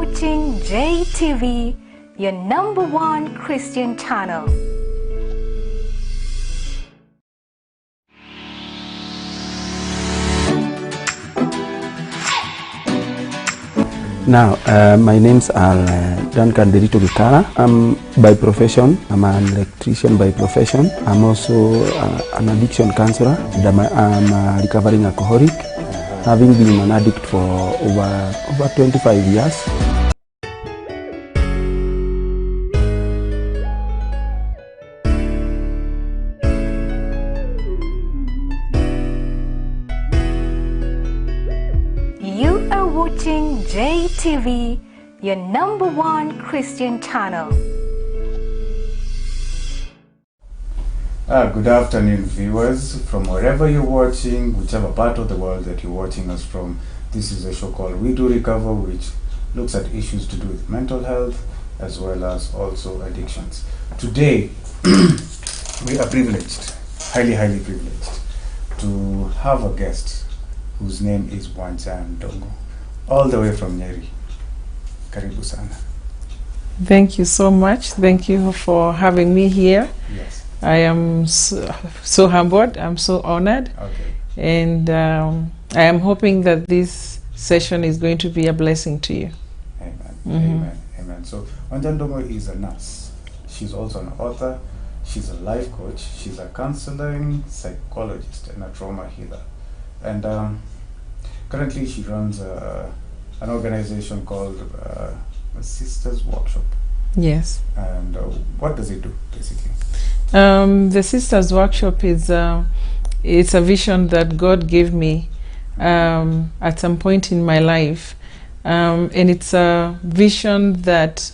watching Jtv, your #1 Christian channel. Now, my names are Duncan Derito Gitara. I'm by profession, I'm an electrician by profession. I'm also an addiction counselor. I'm a recovering alcoholic, having been an addict for over 25 years. You are watching Jtv, your #1 Christian channel. Good afternoon, viewers, from wherever you're watching, whichever part of the world that you're watching us from. This is a show called We Do Recover, which looks at issues to do with mental health as well as also addictions. Today, we are privileged, highly privileged, to have a guest whose name is Wanjan Dongo, all the way from Nyeri. Karibu sana. Thank you so much. Thank you for having me here. Yes. I am so humbled. I'm so honored. Okay. And I am hoping that this session is going to be a blessing to you. Amen. Mm-hmm. Amen. Amen. So Wanjan Dongo is a nurse. She's also an author. She's a life coach. She's a counseling psychologist and a trauma healer. And currently she runs an organization called Sisters Workshop. Yes. And what does it do, basically? The Sisters Workshop is it's a vision that God gave me at some point in my life. And it's a vision that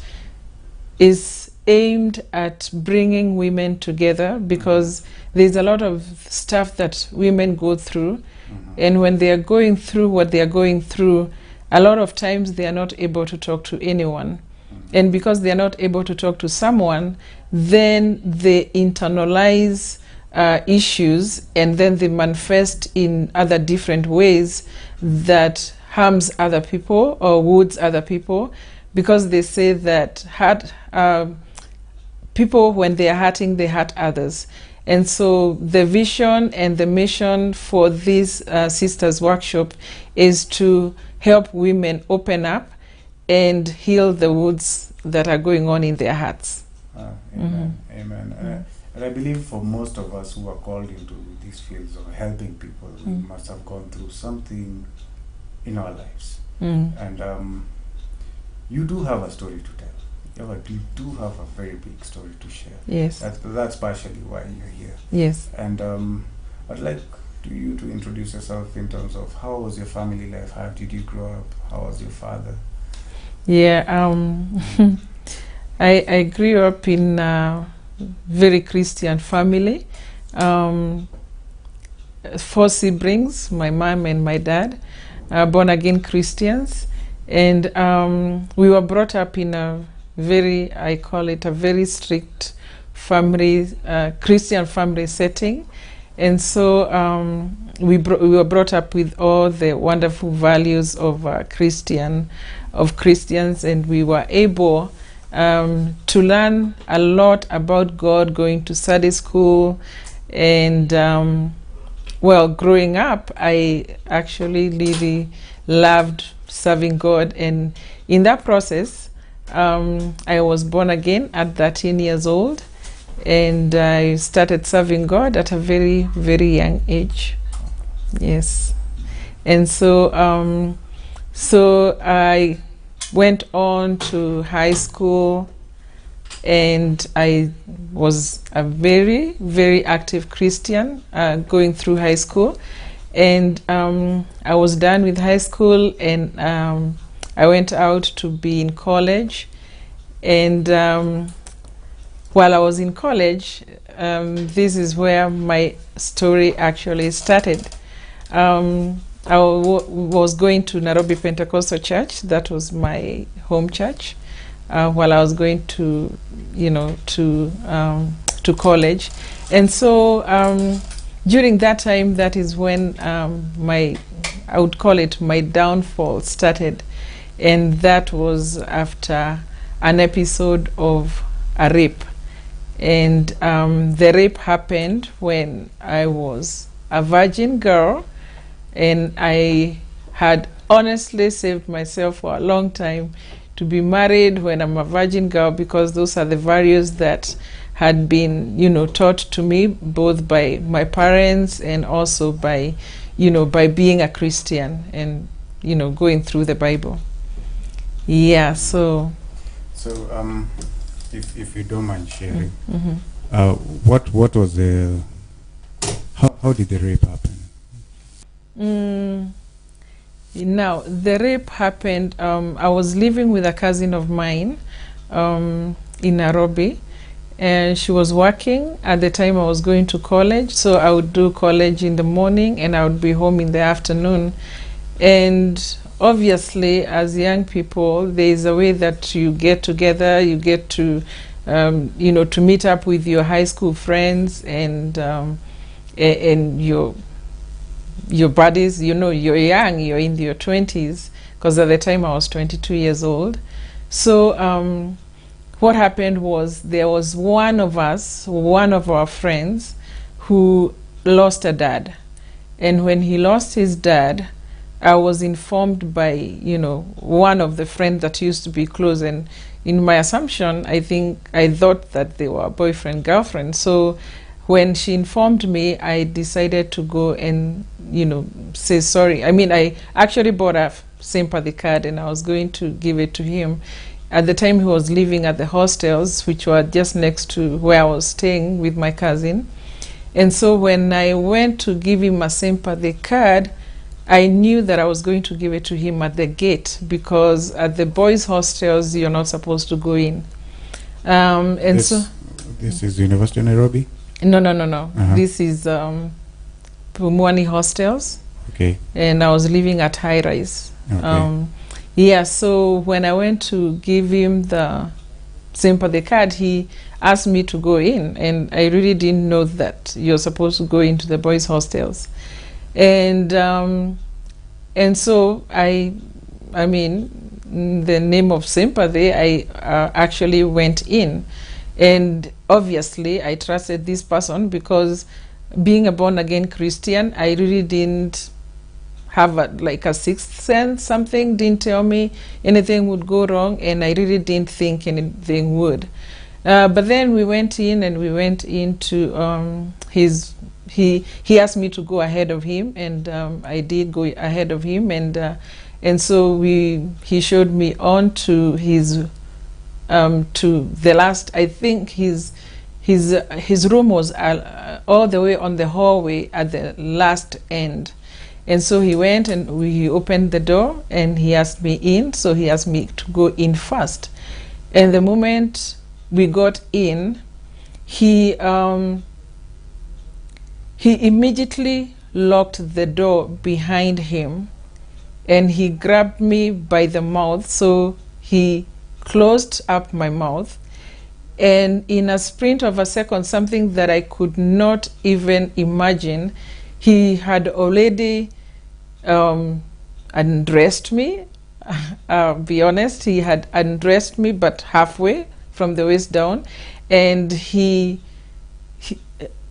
is aimed at bringing women together, because there's a lot of stuff that women go through. And when they are going through what they are going through, a lot of times they are not able to talk to anyone. And because they are not able to talk to someone, then they internalize issues, and then they manifest in other different ways that harms other people or wounds other people, because they say that people, when they are hurting, they hurt others. And so the vision and the mission for this Sisters Workshop is to help women open up and heal the wounds that are going on in their hearts. Amen. Amen. And I believe for most of us who are called into these fields of helping people, we must have gone through something in our lives. And you do have a story to tell. You do have a very big story to share. Yes. That's partially why you're here. Yes. And I'd like you to introduce yourself in terms of how was your family life? How did you grow up? How was your father? Yeah, I grew up in a very Christian family. 4 siblings, my mom and my dad, born again Christians. And we were brought up in a very, I call it a very strict family, Christian family setting. And so we were brought up with all the wonderful values of Christians, and we were able to learn a lot about God, going to Sunday school. And well, growing up, I actually really loved serving God. And in that process, I was born again at 13 years old, and I started serving God at a very, very young age. Yes. And so so I went on to high school, and I was a very, very active Christian going through high school. And I was done with high school, and I went out to be in college. And while I was in college, this is where my story actually started. I was going to Nairobi Pentecostal Church. That was my home church while I was going to, to college. And so during that time, that is when I would call it my downfall started. and that was after an episode of a rape. And the rape happened when I was a virgin girl, and I had honestly saved myself for a long time to be married when I'm a virgin girl, because those are the values that had been, taught to me both by my parents and also by, by being a Christian and, going through the Bible. Yeah, so. So, if you don't mind sharing, Mm-hmm. what was the, how did the rape happen? Now, the rape happened, I was living with a cousin of mine in Nairobi, and she was working. At the time I was going to college, so I would do college in the morning and I would be home in the afternoon. And obviously, as young people, there is a way that you get together, you get to, to meet up with your high school friends and your buddies. You're young, you're in your 20s, because at the time I was 22 years old. So what happened was, there was one of our friends, who lost a dad. And when he lost his dad, I was informed by, one of the friends that used to be close. And in my assumption, I thought that they were boyfriend, girlfriend. So when she informed me, I decided to go and, say sorry. I mean, I actually bought a sympathy card and I was going to give it to him. At the time, he was living at the hostels, which were just next to where I was staying with my cousin. And so when I went to give him a sympathy card, I knew that I was going to give it to him at the gate, because at the boys' hostels, you're not supposed to go in. This is University of Nairobi? No. This is Pumwani hostels. Okay. And I was living at High Rise. Okay. Yeah, so when I went to give him the sympathy card, he asked me to go in, and I really didn't know that you're supposed to go into the boys' hostels. And so I mean, in the name of sympathy, I actually went in. And obviously, I trusted this person, because being a born-again Christian, I really didn't have a sixth sense. Something didn't tell me anything would go wrong, and I really didn't think anything would. But then we went in, and we went into he asked me to go ahead of him, and I did go ahead of him, and so he showed me on to his to the last. I think his room was all the way on the hallway at the last end. And so he went and he opened the door and he asked me in. So he asked me to go in first. And the moment we got in, he immediately locked the door behind him, and he grabbed me by the mouth. So he closed up my mouth. And in a sprint of a second, something that I could not even imagine, he had already undressed me. Be honest, he had undressed me, but halfway from the waist down. And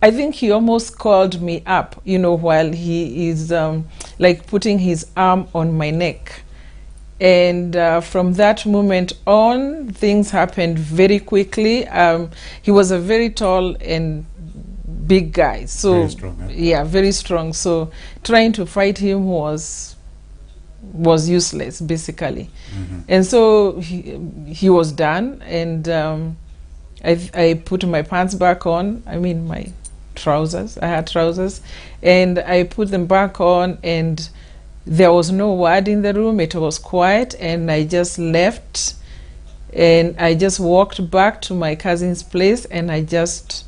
I think he almost called me up, while he is like putting his arm on my neck. And from that moment on, things happened very quickly. He was a very tall and big guy, so very strong, yeah, very strong. So trying to fight him was useless, basically. Mm-hmm. And so he was done, and I put my pants back on. I mean, my trousers. I had trousers, and I put them back on, and there was no word in the room. It was quiet, and I just left, and I just walked back to my cousin's place, and I just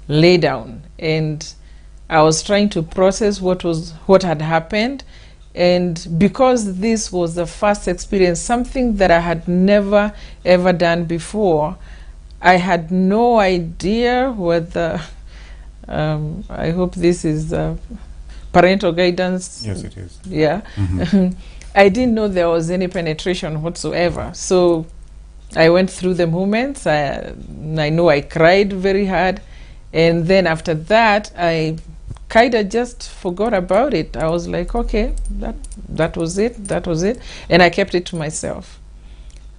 lay down, and I was trying to process what had happened. And because this was the first experience, something that I had never ever done before, I had no idea whether I hope this is parental guidance. Yes, it is. Yeah. Mm-hmm. I didn't know there was any penetration whatsoever. So I went through the moments. I know I cried very hard. And then after that, I kind of just forgot about it. I was like, okay, that was it. That was it. And I kept it to myself.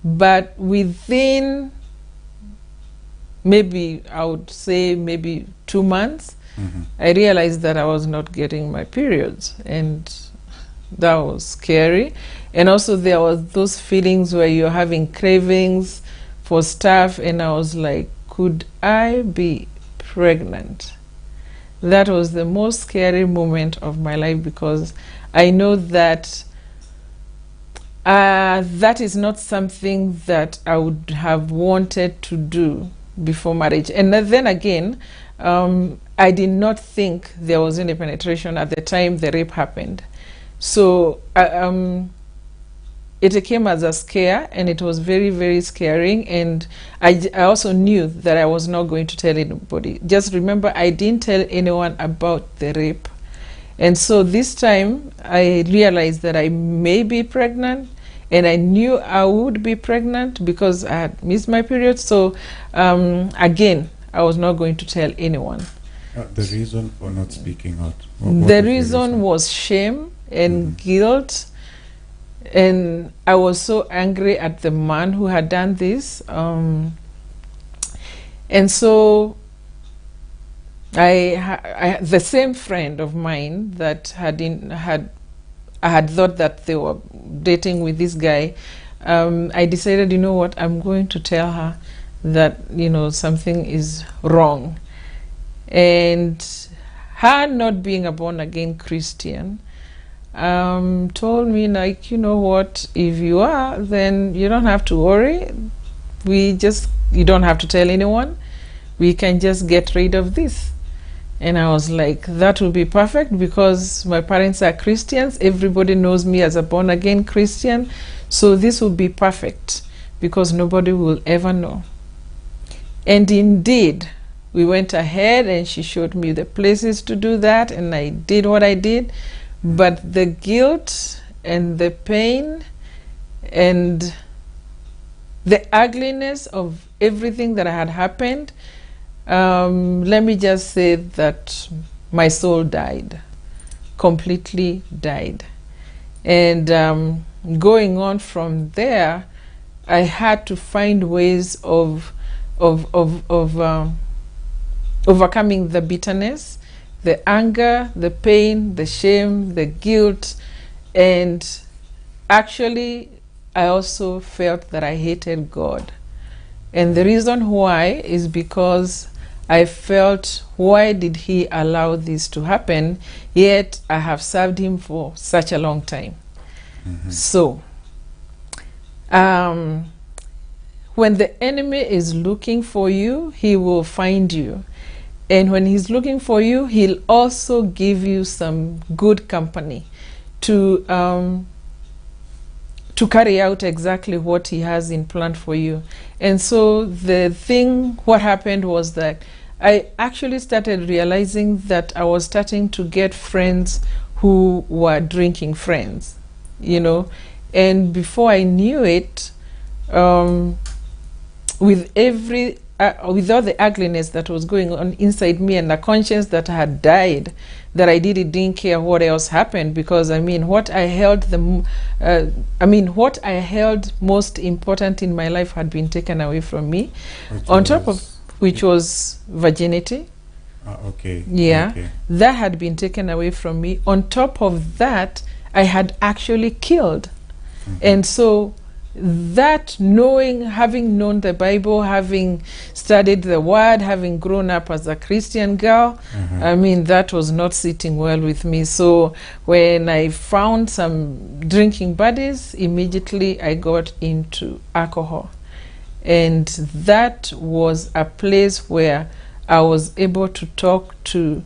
But within maybe, I would say maybe 2 months, I realized that I was not getting my periods. And that was scary. And also there was those feelings where you're having cravings for stuff, and I was like, could I be pregnant? That was the most scary moment of my life, because I know that that is not something that I would have wanted to do before marriage. And then again, I did not think there was any penetration at the time the rape happened. So it came as a scare, and it was very, very scaring. And I also knew that I was not going to tell anybody. Just remember, I didn't tell anyone about the rape. And so this time I realized that I may be pregnant, and I knew I would be pregnant because I had missed my period. So again, I was not going to tell anyone. The reason for not speaking out? The reason was shame and guilt. And I was so angry at the man who had done this. And so the same friend of mine that I had thought that they were dating with this guy, I decided, you know what, I'm going to tell her that, you know, something is wrong. And her not being a born-again Christian, told me, like, you know what, if you are, then you don't have to worry. You don't have to tell anyone. We can just get rid of this. And I was like, that would be perfect, because my parents are Christians. Everybody knows me as a born-again Christian. So this would be perfect, because nobody will ever know. And indeed, we went ahead, and she showed me the places to do that, and I did what I did. But the guilt and the pain and the ugliness of everything that had happened, let me just say that my soul died, completely died. And going on from there, I had to find ways of overcoming the bitterness, the anger, the pain, the shame, the guilt. And actually, I also felt that I hated God. And the reason why is because I felt, why did he allow this to happen? Yet I have served him for such a long time. So, when the enemy is looking for you, he will find you. And when he's looking for you, he'll also give you some good company to carry out exactly what he has in plan for you. And so what happened was that I actually started realizing that I was starting to get friends who were drinking friends, you know. And before I knew it, with all the ugliness that was going on inside me, and the conscience that had died, that I didn't care what else happened, because what I held most important in my life had been taken away from me, which was virginity. Okay. Yeah, okay. That had been taken away from me. On top of that, I had actually killed. And so that having known the Bible, having studied the Word, having grown up as a Christian girl, that was not sitting well with me. So when I found some drinking buddies, immediately I got into alcohol. And that was a place where I was able to talk to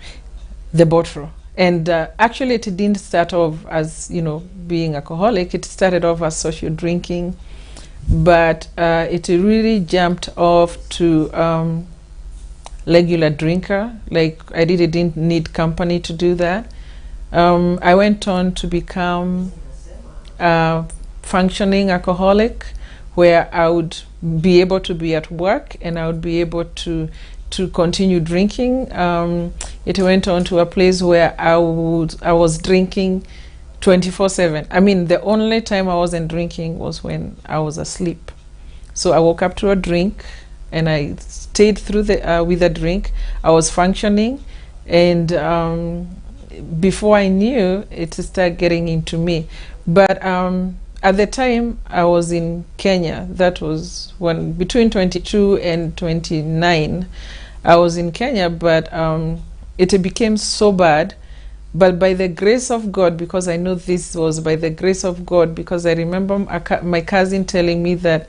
the bottle. And actually it didn't start off as, being alcoholic. It started off as social drinking. But it really jumped off to regular drinker. Like, I didn't need company to do that. I went on to become a functioning alcoholic, where I would be able to be at work and I would be able to continue drinking. It went on to a place where I was drinking 24/7. I mean, the only time I wasn't drinking was when I was asleep. So I woke up to a drink and I stayed through with a drink. I was functioning, and before I knew it started getting into me. But at the time I was in Kenya, that was when between 22 and 29 I was in Kenya, but it became so bad. But by the grace of God, because I know this was by the grace of God, because I remember my cousin telling me that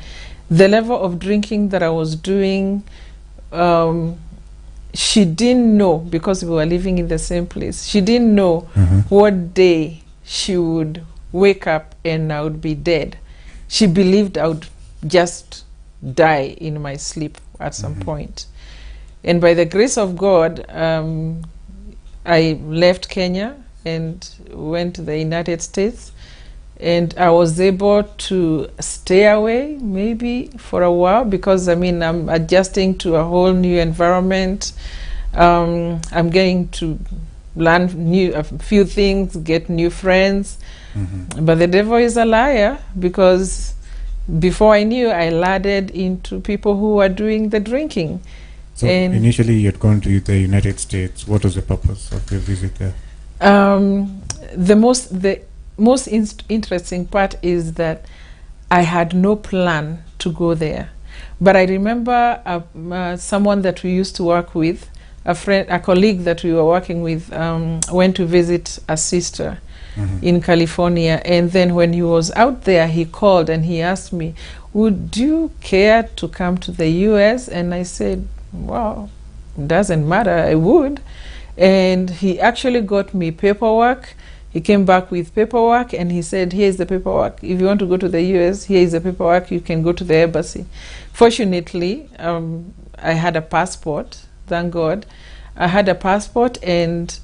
the level of drinking that I was doing, she didn't know, because we were living in the same place. She didn't know what day she would wake up and I would be dead. She believed I would just die in my sleep at some point. And by the grace of God, I left Kenya and went to the United States, and I was able to stay away maybe for a while, because I mean, I'm adjusting to a whole new environment. I'm getting to learn a few things, get new friends. But the devil is a liar, because before I knew, I laddered into people who were doing the drinking. So initially you had gone to the United States. What was the purpose of your visit there? The most interesting part is that I had no plan to go there. But I remember someone that we used to work with, a colleague that we were working with, went to visit a sister in California. And then when he was out there, he called and he asked me, would you care to come to the US? And I said, well, doesn't matter, I would. And he actually got me paperwork. He came back with paperwork and he said, here's the paperwork. If you want to go to the US, here is the paperwork. You can go to the embassy. Fortunately, I had a passport, thank God. I had a passport, and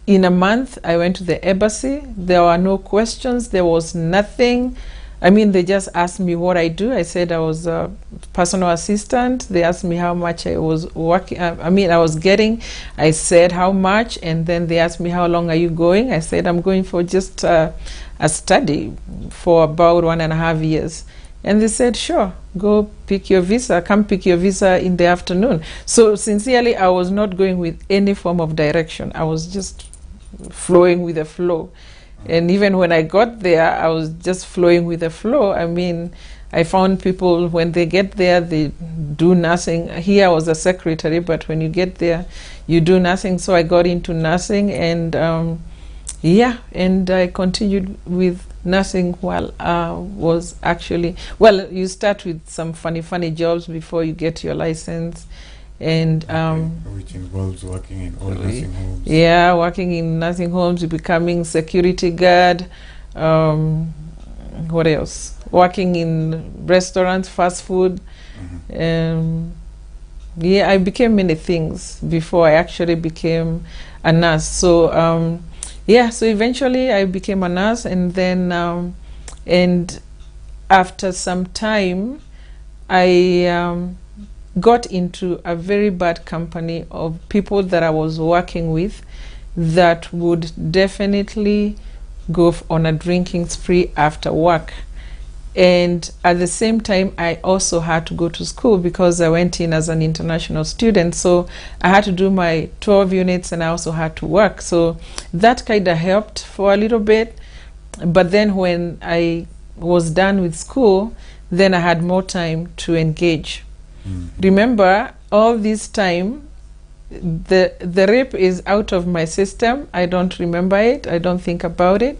in a month I went to the embassy. There were no questions, there was nothing. I mean, they just asked me what I do. I said I was a personal assistant. They asked me how much I was working. I was getting. I said how much, and then they asked me, how long are you going? I said I'm going for just a study for about 1.5 years. And they said, sure, go pick your visa. Come pick your visa in the afternoon. So sincerely, I was not going with any form of direction. I was just flowing with the flow. And even when I got there, I was just flowing with the flow. I mean, I found people, when they get there, they do nursing. Here I was a secretary, but when you get there, you do nursing. So I got into nursing, and and I continued with nursing while I was actually, well, you start with some funny jobs before you get your license. And which involves working in all nursing homes. Yeah, working in nursing homes, becoming security guard. What else? Working in restaurants, fast food. Yeah, I became many things before I actually became a nurse. So so eventually I became a nurse, and then and after some time I got into a very bad company of people that I was working with that would definitely go on a drinking spree after work. And at the same time, I also had to go to school, because I went in as an international student. So I had to do my 12 units, and I also had to work. So that kind of helped for a little bit. But then when I was done with school, then I had more time to engage. Remember, all this time, the rape is out of my system. I don't remember it. I don't think about it.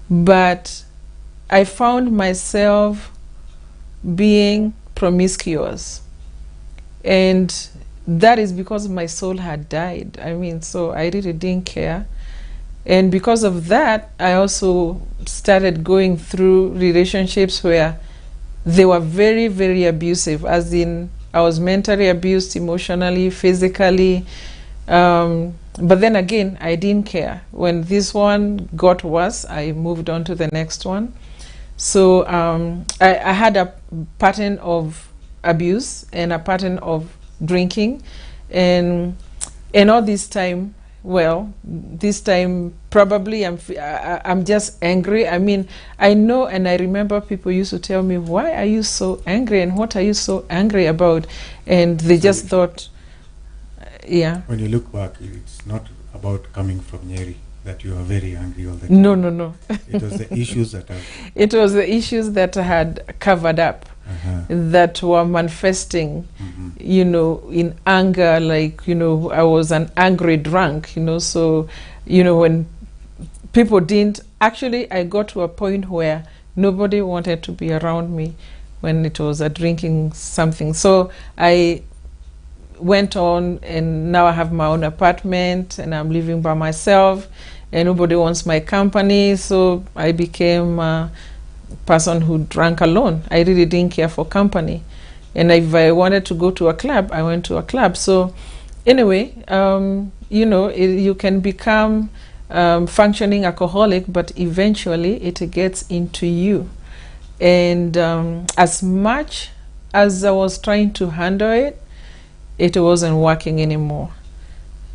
But I found myself being promiscuous. And that is because my soul had died. I mean, so I really didn't care. And because of that, I also started going through relationships where they were very, very abusive, as in I was mentally abused, emotionally, physically. but then again, I didn't care. When this one got worse, I moved on to the next one. So I had a pattern of abuse and a pattern of drinking, and all this time, well, this time probably I'm just angry. I mean, I know, and I remember people used to tell me, why are you so angry and what are you so angry about? And they just thought, yeah. When you look back, it's not about coming from Nyeri that you are very angry all the time. No. It was the issues that have... It was the issues that I had covered up, that were manifesting, you know, in anger, like, you know, I was an angry drunk, you know, so, you know, when people didn't, actually I got to a point where nobody wanted to be around me when it was a drinking something. So I went on, and now I have my own apartment and I'm living by myself and nobody wants my company, so I became a person who drank alone. I really didn't care for company, and if I wanted to go to a club, I went to a club. So anyway, you know, you can become functioning alcoholic, but eventually it gets into you. And as much as I was trying to handle it, it wasn't working anymore,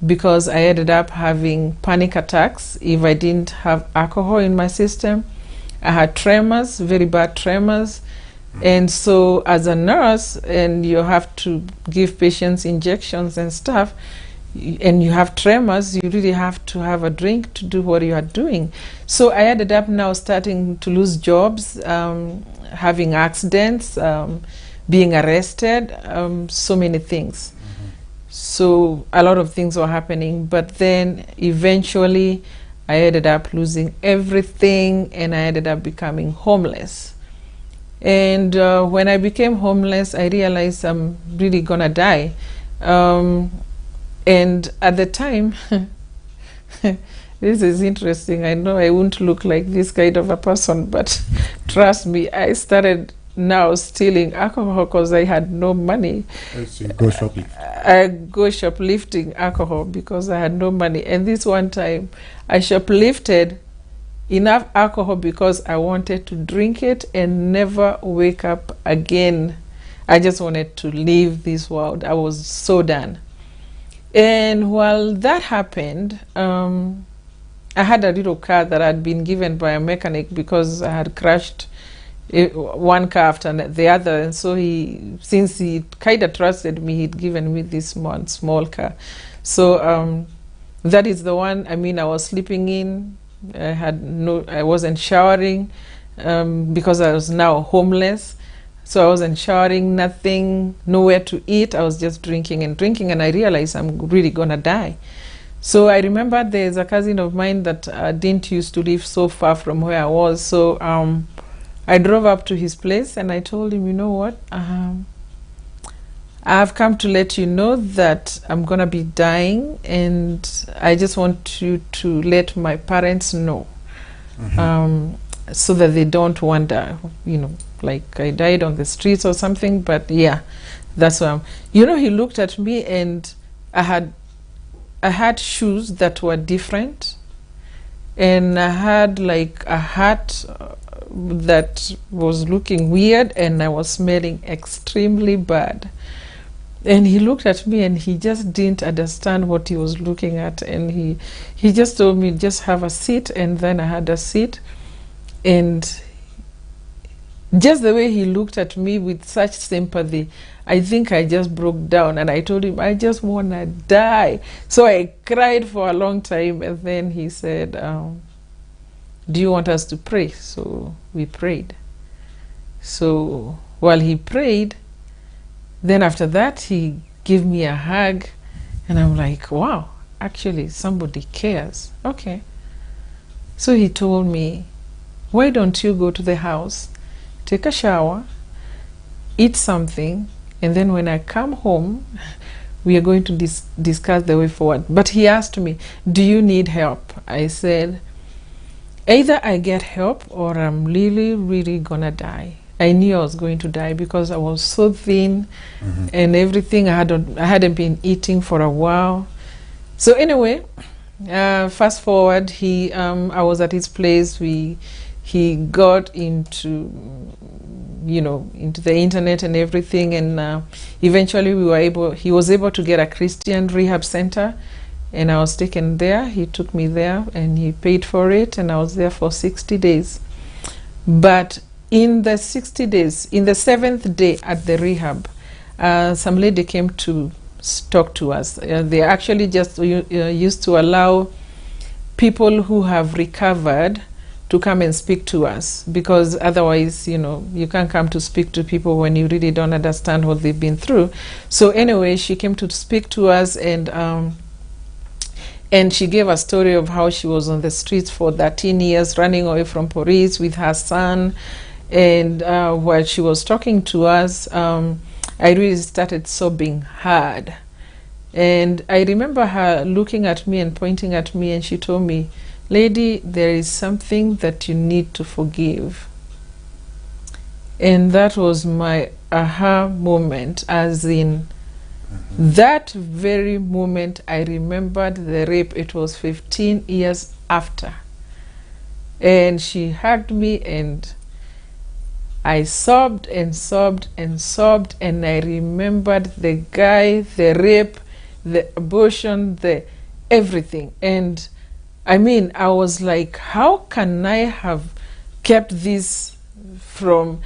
because I ended up having panic attacks if I didn't have alcohol in my system. I had tremors, very bad tremors. And so as a nurse, and you have to give patients injections and stuff, and you have tremors, you really have to have a drink to do what you are doing. So I ended up now starting to lose jobs, having accidents, being arrested, so many things. So a lot of things were happening, but then eventually I ended up losing everything, and I ended up becoming homeless. And when I became homeless, I realized I'm really gonna die. And at the time, this is interesting. I know I won't look like this kind of a person, but trust me, I started now stealing alcohol because I had no money. So you go shopping? I go shoplifting alcohol because I had no money. And this one time, I shoplifted enough alcohol because I wanted to drink it and never wake up again. I just wanted to leave this world. I was so done. And while that happened, I had a little car that had been given by a mechanic because I had crashed one car after the other, and so since he kind of trusted me, he'd given me this one small car. So that is the one. I mean, I was sleeping in. I wasn't showering because I was now homeless. So I wasn't showering, nothing, nowhere to eat. I was just drinking, and I realized I'm really gonna die. So I remember there's a cousin of mine that didn't used to live so far from where I was. So I drove up to his place and I told him, you know what, I've come to let you know that I'm gonna be dying, and I just want you to let my parents know, so that they don't wonder, you know, like I died on the streets or something. But yeah, that's why you know, he looked at me, and I had shoes that were different, and I had like a hat that was looking weird, and I was smelling extremely bad. And he looked at me and he just didn't understand what he was looking at, and he just told me, just have a seat. And then I had a seat, and just the way he looked at me with such sympathy, I think I just broke down, and I told him, I just want to die. So I cried for a long time, and then he said, do you want us to pray? So we prayed. So while he prayed, then after that he gave me a hug, and I'm like, wow, actually somebody cares. Okay. So he told me, why don't you go to the house, take a shower, eat something, and then when I come home, we are going to discuss the way forward. But he asked me, do you need help? I said, either I get help or I'm really, really gonna die. I knew I was going to die because I was so thin and everything. I hadn't been eating for a while. So anyway, fast forward, I was at his place. He got into, into the internet and everything, and eventually he was able to get a Christian rehab center, and I was taken there. He took me there and he paid for it, and I was there for 60 days. But in the 60 days, in the 7th day at the rehab, some lady came to talk to us. They actually just used to allow people who have recovered to come and speak to us, because otherwise, you can't come to speak to people when you really don't understand what they've been through. So anyway, she came to speak to us, and she gave a story of how she was on the streets for 13 years, running away from police with her son. And while she was talking to us, I really started sobbing hard. And I remember her looking at me and pointing at me, and she told me, "Lady, there is something that you need to forgive." And that was my aha moment, as in that very moment I remembered the rape. It was 15 years after. And she hugged me, and I sobbed and sobbed and sobbed, and I remembered the guy, the rape, the abortion, the everything. And I mean, I was like, how can I have kept this from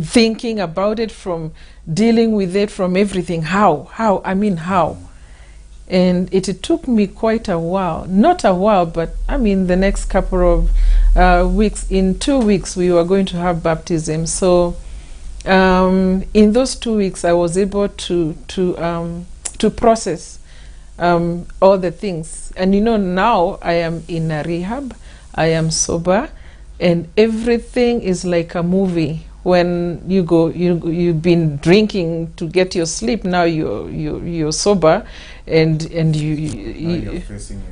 thinking about it, from dealing with it, from everything? How? And it took me quite a while. Not a while, but I mean, the next couple of weeks. In 2 weeks, we were going to have baptism. So in those 2 weeks, I was able to process all the things. And now I am in a rehab, I am sober, and everything is like a movie. When you go, you've been drinking to get your sleep. Now you're sober, and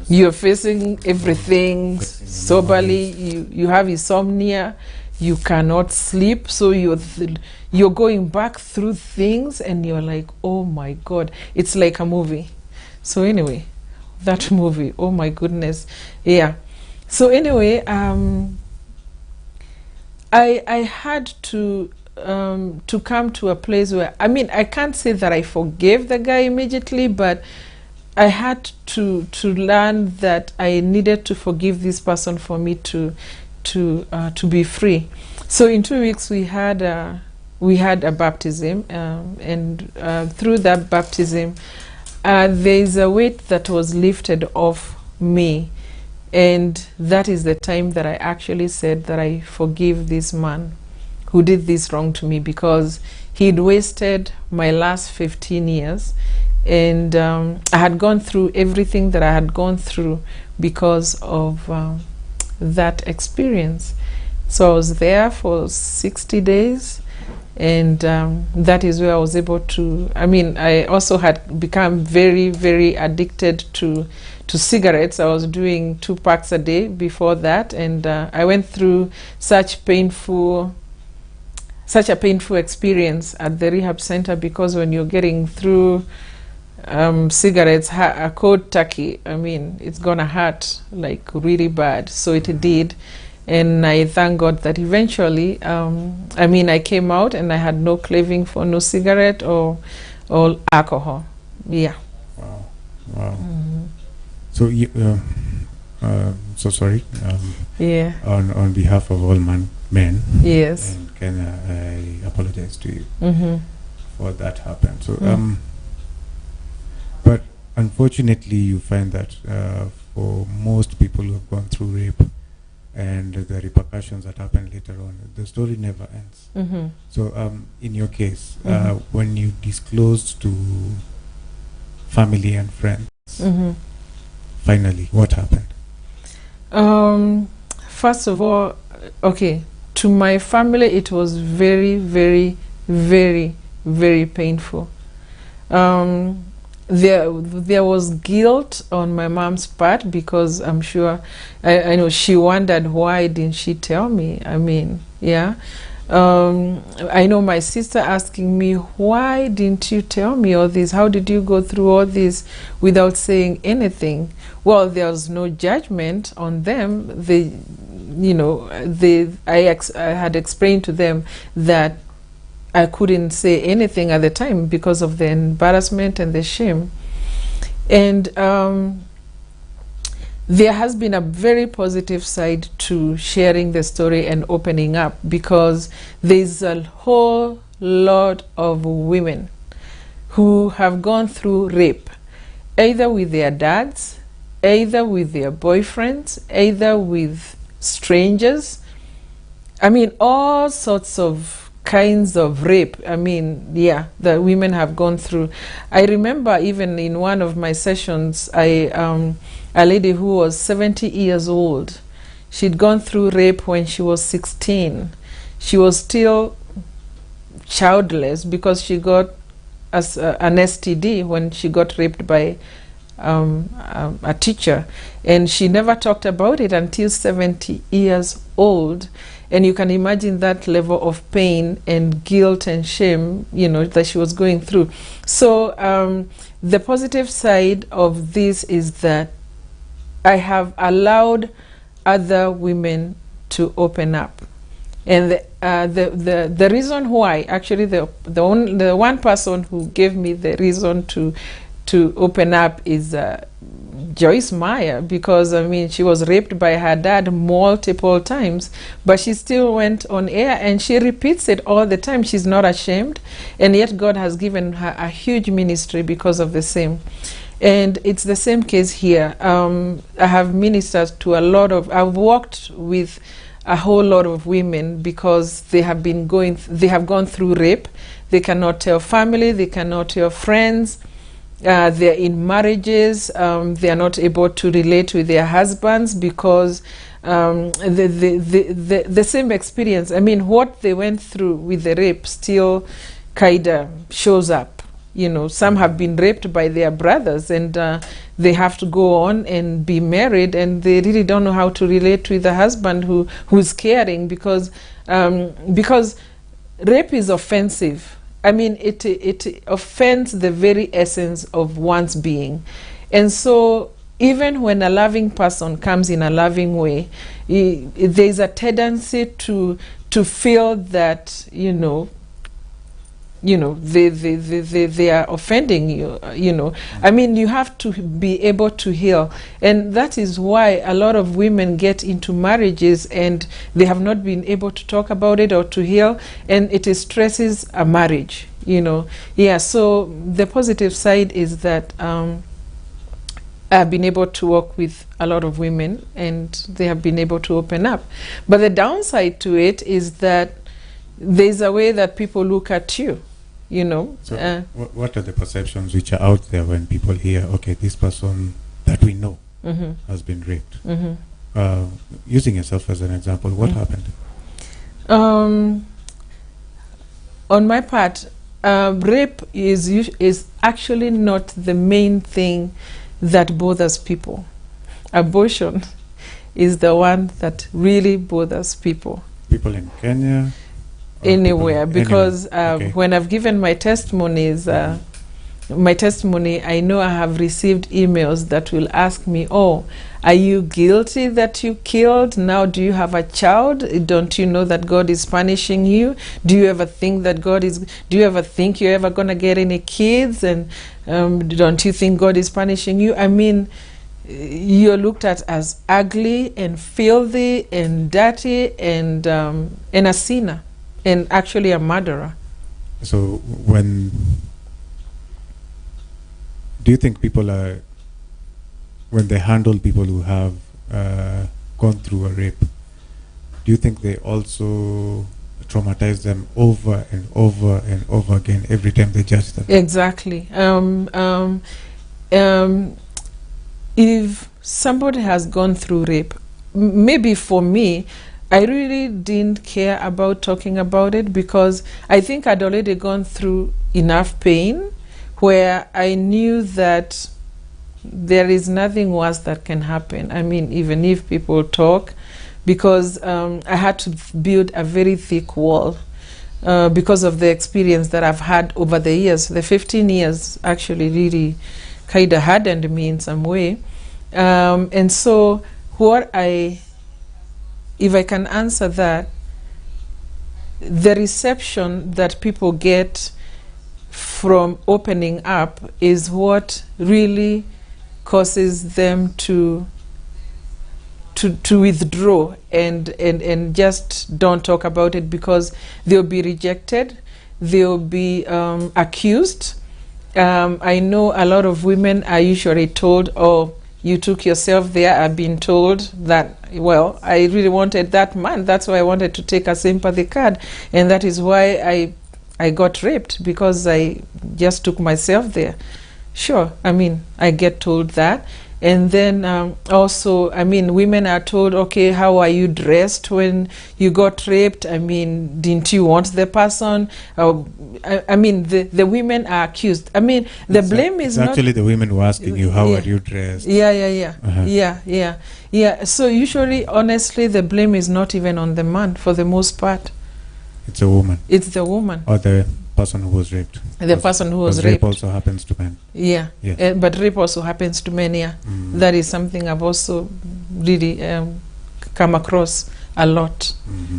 you're facing everything soberly. You have insomnia. You cannot sleep, so you're going back through things, and you're like, oh my God, it's like a movie. So anyway, that movie, oh my goodness, yeah. So anyway, I had to come to a place where, I mean, I can't say that I forgave the guy immediately, but I had to learn that I needed to forgive this person for me to be free. So in 2 weeks we had a baptism, and through that baptism, there is a weight that was lifted off me. And that is the time that I actually said that I forgive this man who did this wrong to me, because he'd wasted my last 15 years. And I had gone through everything that I had gone through because of that experience. So I was there for 60 days. And that is where I was able to, I mean, I also had become very, very addicted to cigarettes. I was doing 2 packs a day before that, and I went through such a painful experience at the rehab center, because when you're getting through cigarettes, a cold turkey, I mean, it's gonna hurt like really bad. So it did. And I thank God that eventually, I mean, I came out and I had no craving for no cigarette or alcohol. Yeah. Wow. So so sorry. Yeah. On behalf of all men. Yes. And can I apologize to you for that happened. So but unfortunately, you find that for most people who have gone through rape and the repercussions that happen later on, the story never ends. So in your case, when you disclosed to family and friends, finally, what happened? First of all, okay, to my family, it was very, very, very, very painful. There was guilt on my mom's part, because I'm sure, I know she wondered, why didn't she tell me? I mean, yeah. I know my sister asking me, why didn't you tell me all this? How did you go through all this without saying anything? Well, there was no judgment on them. I had explained to them that I couldn't say anything at the time because of the embarrassment and the shame. And there has been a very positive side to sharing the story and opening up, because there's a whole lot of women who have gone through rape, either with their dads, either with their boyfriends, either with strangers. I mean, all sorts of kinds of rape. I mean, yeah, the women have gone through. I remember even in one of my sessions, a lady who was 70 years old, she'd gone through rape when she was 16. She was still childless because she got an STD when she got raped by a teacher, and she never talked about it until 70 years old. And you can imagine that level of pain and guilt and shame, that she was going through. So the positive side of this is that I have allowed other women to open up. And the reason why, actually the one person who gave me the reason to open up is Joyce Meyer, because I mean, she was raped by her dad multiple times, but she still went on air and she repeats it all the time. She's not ashamed, and yet God has given her a huge ministry because of the same. And it's the same case here. I have ministered to I've worked with a whole lot of women because they have gone through rape. They cannot tell family, they cannot tell friends. They're in marriages. They are not able to relate with their husbands because the same experience. I mean, what they went through with the rape still kind of shows up. Some have been raped by their brothers, and they have to go on and be married, and they really don't know how to relate with the husband who's caring, because rape is offensive. I mean, it offends the very essence of one's being. And so even when a loving person comes in a loving way, there's a tendency to feel that, they are offending you, I mean, you have to be able to heal. And that is why a lot of women get into marriages and they have not been able to talk about it or to heal, and it stresses a marriage, Yeah, so the positive side is that I've been able to work with a lot of women and they have been able to open up. But the downside to it is that there's a way that people look at you. So what are the perceptions which are out there when people hear, okay, this person that we know has been raped? Using yourself as an example, what happened? On my part, rape is actually not the main thing that bothers people. Abortion is the one that really bothers people. People in Kenya? Anywhere, because okay. When I've given my testimonies, I know I have received emails that will ask me, oh, are you guilty that you killed? Now do you have a child? Don't you know that God is punishing you? Do you ever think that do you ever think you're ever going to get any kids? And don't you think God is punishing you? I mean, you're looked at as ugly and filthy and dirty and a sinner. And actually a murderer. So do you think people when they handle people who have gone through a rape, do you think they also traumatize them over and over and over again every time they judge them? Exactly. If somebody has gone through rape, maybe for me, I really didn't care about talking about it because I think I'd already gone through enough pain where I knew that there is nothing worse that can happen. I mean, even if people talk, because I had to build a very thick wall because of the experience that I've had over the years. The 15 years actually really kind of hardened me in some way. And so if I can answer that, the reception that people get from opening up is what really causes them to withdraw and just don't talk about it, because they'll be rejected, they'll be accused. I know a lot of women are usually told, oh, you took yourself there. I've been told that, well, I really wanted that man. That's why I wanted to take a sympathy card. And that is why I got raped, because I just took myself there. Sure, I mean, I get told that. And then also, I mean, women are told, okay, how are you dressed when you got raped? I mean, didn't you want the person? I mean, the women are accused. I mean, the blame is not... actually the women were asking you, how are you dressed? Yeah. So usually, honestly, the blame is not even on the man for the most part. It's a woman. It's the woman. Or the person who was raped. The person who was raped. Rape also happens to men. Yeah. But rape also happens to men, yeah. That is something I've also really come across a lot.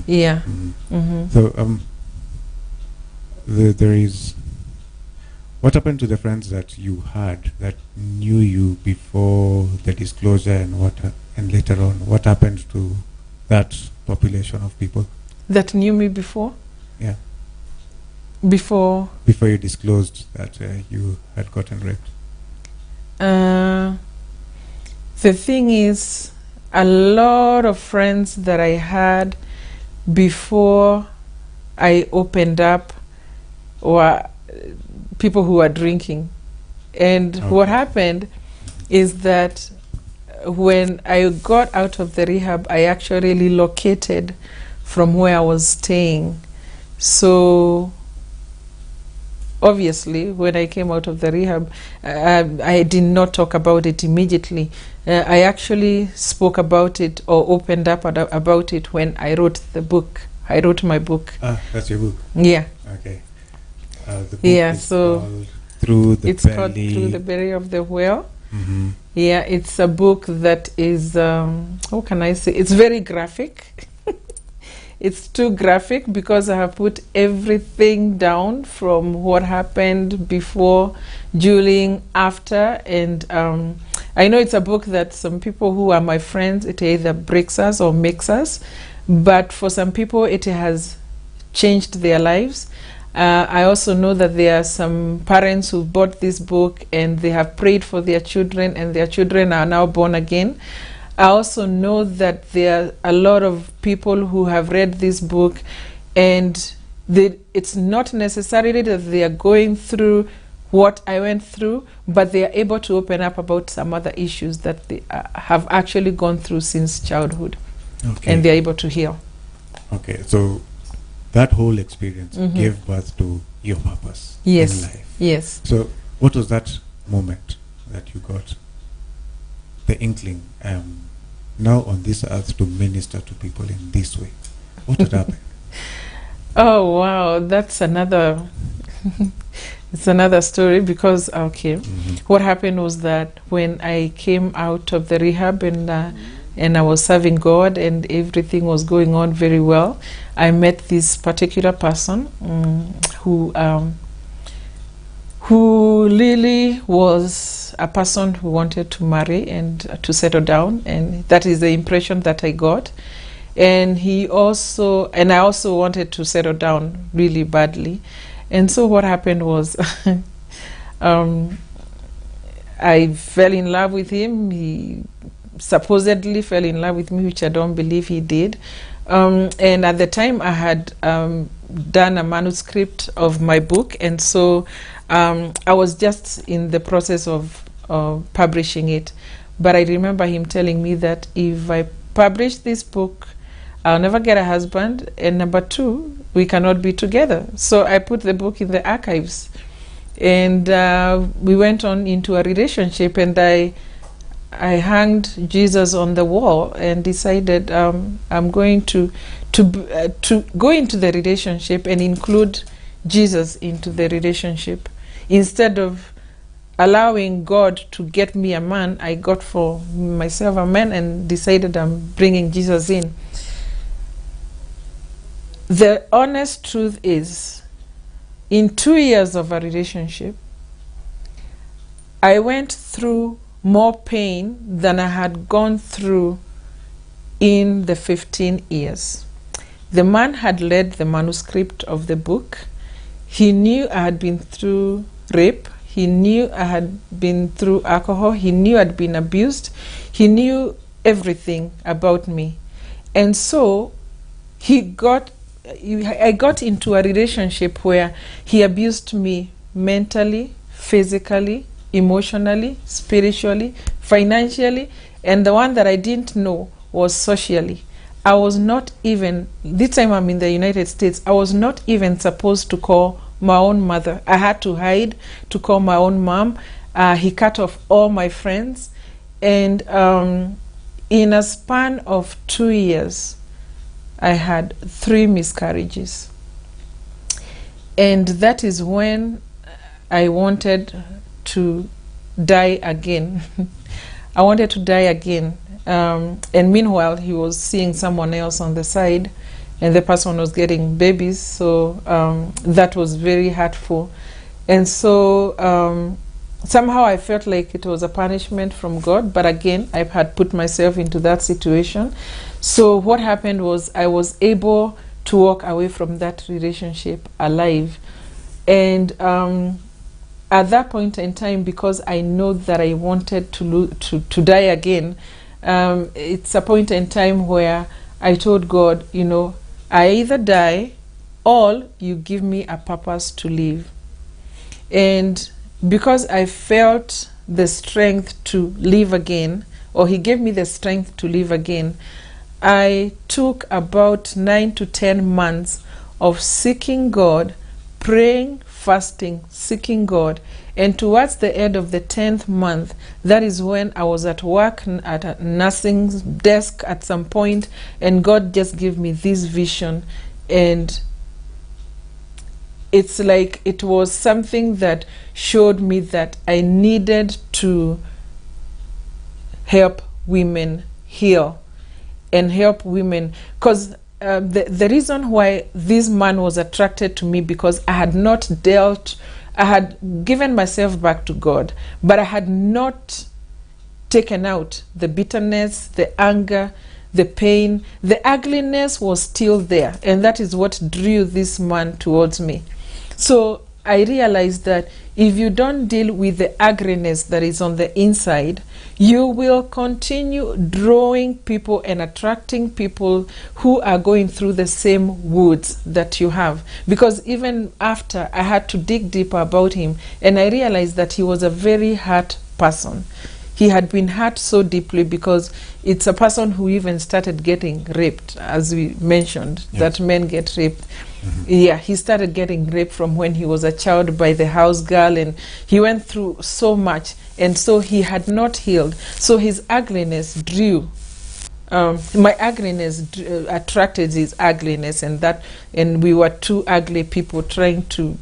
Yeah. So there is... What happened to the friends that you had that knew you before the disclosure, and later on? What happened to that population of people? That knew me before? Yeah. Before you disclosed that you had gotten raped? The thing is, a lot of friends that I had before I opened up were people who were drinking. And what happened is that when I got out of the rehab, I actually relocated from where I was staying. So obviously, when I came out of the rehab, I did not talk about it immediately. I actually spoke about it or opened up about it when I wrote the book. I wrote my book. That's your book? Yeah. Okay. The book is called Through the Belly of the Whale. Yeah, it's a book that is, how can I say, it's very graphic. It's too graphic because I have put everything down from what happened before, during, after, and I know it's a book that some people who are my friends, it either breaks us or makes us, but for some people it has changed their lives. I also know that there are some parents who bought this book and they have prayed for their children, and their children are now born again. I also know that there are a lot of people who have read this book, and it's not necessarily that they are going through what I went through, but they are able to open up about some other issues that they have actually gone through since childhood. Okay. And they are able to heal. Okay, so that whole experience gave birth to your purpose in life. Yes. So what was that moment that you got the inkling, now on this earth, to minister to people in this way? What had happened? Oh wow, that's another it's another story, because what happened was that when I came out of the rehab and I was serving God and everything was going on very well, I met this particular person who really was a person who wanted to marry and to settle down, and that is the impression that I got. And I also wanted to settle down really badly. And so what happened was I fell in love with him. He supposedly fell in love with me, which I don't believe he did. And at the time I had done a manuscript of my book, and so I was just in the process of publishing it. But I remember him telling me that if I publish this book, I'll never get a husband, and number two, we cannot be together. So I put the book in the archives, and we went on into a relationship, and I I hanged Jesus on the wall and decided I'm going to go into the relationship and include Jesus into the relationship. Instead of allowing God to get me a man, I got for myself a man and decided I'm bringing Jesus in. The honest truth is, in 2 years of a relationship, I went through more pain than I had gone through in the 15 years. The man had read the manuscript of the book. He knew I had been through rape. He knew I had been through alcohol. He knew I'd been abused. He knew everything about me. And so I got into a relationship where he abused me mentally, physically, emotionally, spiritually, financially, and the one that I didn't know was socially. I was not even, this time I'm in the United States, I was not even supposed to call my own mother. I had to hide to call my own mom. He cut off all my friends. And in a span of 2 years, I had 3 miscarriages. And that is when I wanted to die again. I wanted to die again. And meanwhile, he was seeing someone else on the side, and the person was getting babies. So that was very hurtful. And so somehow I felt like it was a punishment from God. But again, I had put myself into that situation. So what happened was I was able to walk away from that relationship alive. And at that point in time, because I know that I wanted to die again, it's a point in time where I told God, you know, I either die or you give me a purpose to live. And because I felt the strength to live again, or he gave me the strength to live again, I took about 9 to 10 months of seeking God, praying, fasting, seeking God. And towards the end of the 10th month, that is when I was at work at a nursing desk at some point, and God just gave me this vision. And it's like it was something that showed me that I needed to help women heal and help women, because the reason why this man was attracted to me, because I had given myself back to God, but I had not taken out the bitterness, the anger, the pain. The ugliness was still there, and that is what drew this man towards me. So I realized that if you don't deal with the ugliness that is on the inside, you will continue drawing people and attracting people who are going through the same woods that you have. Because even after, I had to dig deeper about him, and I realized that he was a very hurt person. He had been hurt so deeply because it's a person who even started getting raped, as we mentioned, that men get raped. Yeah, he started getting raped from when he was a child by the house girl, and he went through so much, and so he had not healed. So his ugliness drew, my ugliness attracted his ugliness, and we were two ugly people trying to,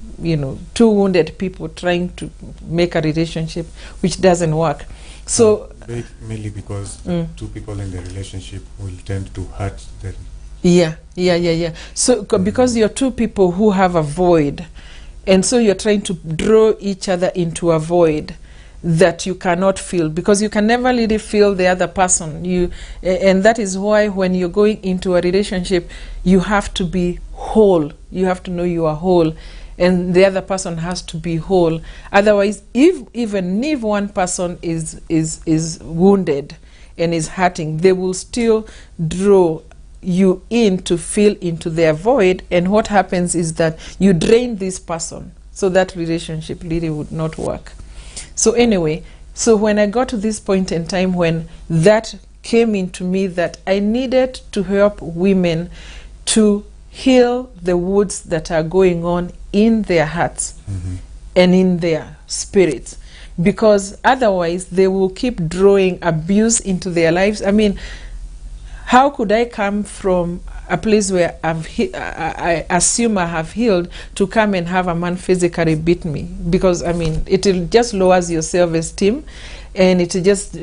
two wounded people trying to make a relationship which doesn't work. So mainly because two people in the relationship will tend to hurt them. Yeah. So because you're two people who have a void, and so you're trying to draw each other into a void that you cannot feel, because you can never really feel the other person. And that is why when you're going into a relationship, you have to be whole. You have to know you are whole, and the other person has to be whole. Otherwise, even if one person is wounded and is hurting, they will still draw you in to fill into their void, and what happens is that you drain this person, so that relationship really would not work. So anyway, so when I got to this point in time when that came into me, that I needed to help women to heal the wounds that are going on in their hearts and in their spirits, because otherwise they will keep drawing abuse into their lives. I mean, how could I come from a place where I assume I have healed to come and have a man physically beat me? Because, I mean, it just lowers your self-esteem, and it just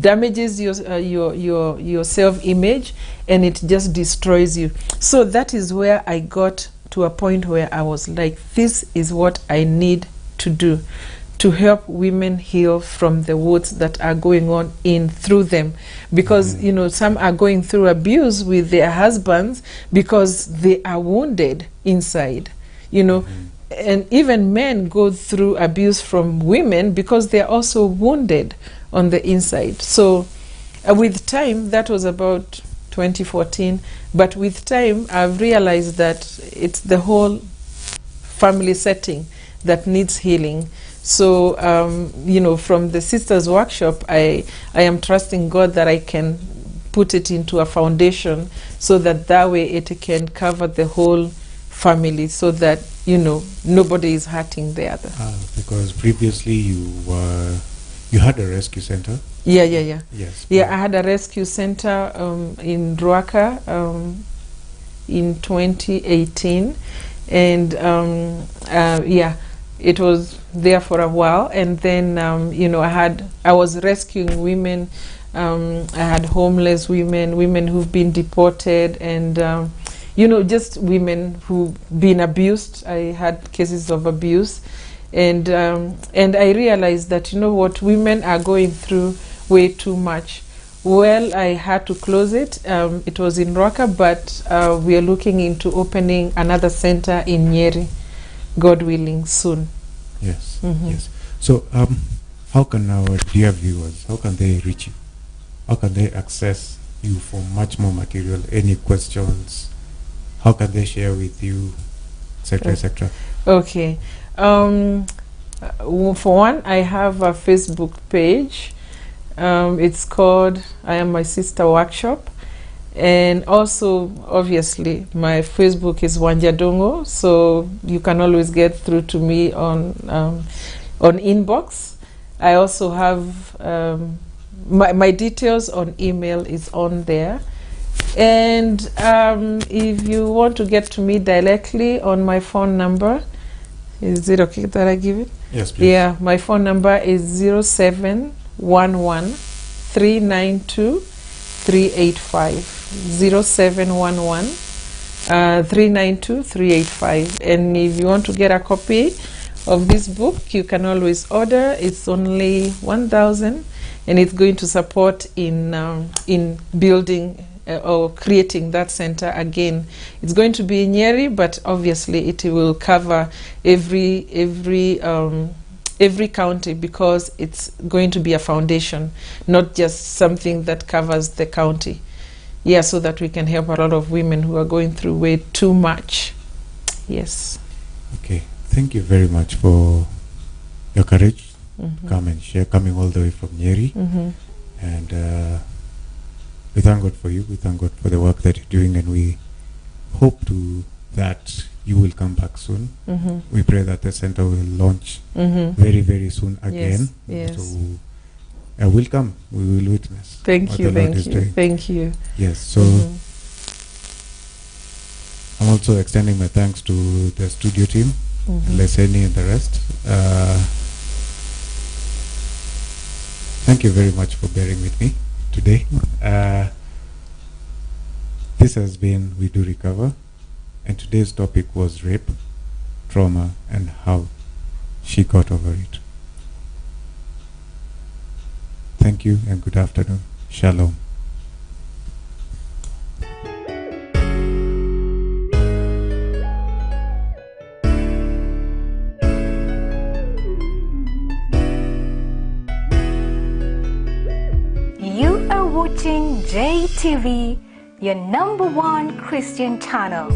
damages your self-image, and it just destroys you. So that is where I got to a point where I was like, this is what I need to do to help women heal from the wounds that are going on through them. Because, you know, some are going through abuse with their husbands because they are wounded inside, you know. And even men go through abuse from women because they're also wounded on the inside. So with time, that was about 2014, but with time I've realized that it's the whole family setting that needs healing. So you know, from the sisters workshop, I am trusting God that I can put it into a foundation so that way it can cover the whole family, so that, you know, nobody is hurting the other. Because previously you had a rescue center. Yeah. Yes. Yeah, I had a rescue center in Ruaka in 2018, and yeah, it was there for a while, and then you know, I was rescuing women. I had homeless women who've been deported, and you know, just women who've been abused. I had cases of abuse, and I realized that, you know what, women are going through way too much. Well, I had to close it. It was in Ruaka, but we are looking into opening another center in Nyeri, God willing, soon. Yes. Yes. So how can our dear viewers, how can they reach you? How can they access you for much more material? Any questions? How can they share with you, etc., etc.? Okay. For one, I have a Facebook page. It's called I Am My Sister Workshop. And also, obviously, my Facebook is Wanjadongo, so you can always get through to me on inbox. I also have my details on email is on there. And if you want to get to me directly on my phone number, is it okay that I give it? Yes, please. Yeah, my phone number is 0711 392 385. 0711 392 385. And if you want to get a copy of this book, you can always order. It's only 1,000, and it's going to support in building or creating that center again. It's going to be in Nyeri, but obviously it will cover every county, because it's going to be a foundation, not just something that covers the county. Yeah, so that we can help a lot of women who are going through way too much. Yes. Okay. Thank you very much for your courage to come and share, coming all the way from Nyeri. And we thank God for you. We thank God for the work that you're doing, and we hope that you will come back soon. We pray that the center will launch very, very soon again. Yes. So we'll come. We will witness. Thank you. Thank you. Yes. So I'm also extending my thanks to the studio team, Leseni and the rest. Thank you very much for bearing with me today. This has been We Do Recover, and today's topic was rape, trauma, and how she got over it. Thank you and good afternoon. Shalom. You are watching JTV, your #1 Christian channel.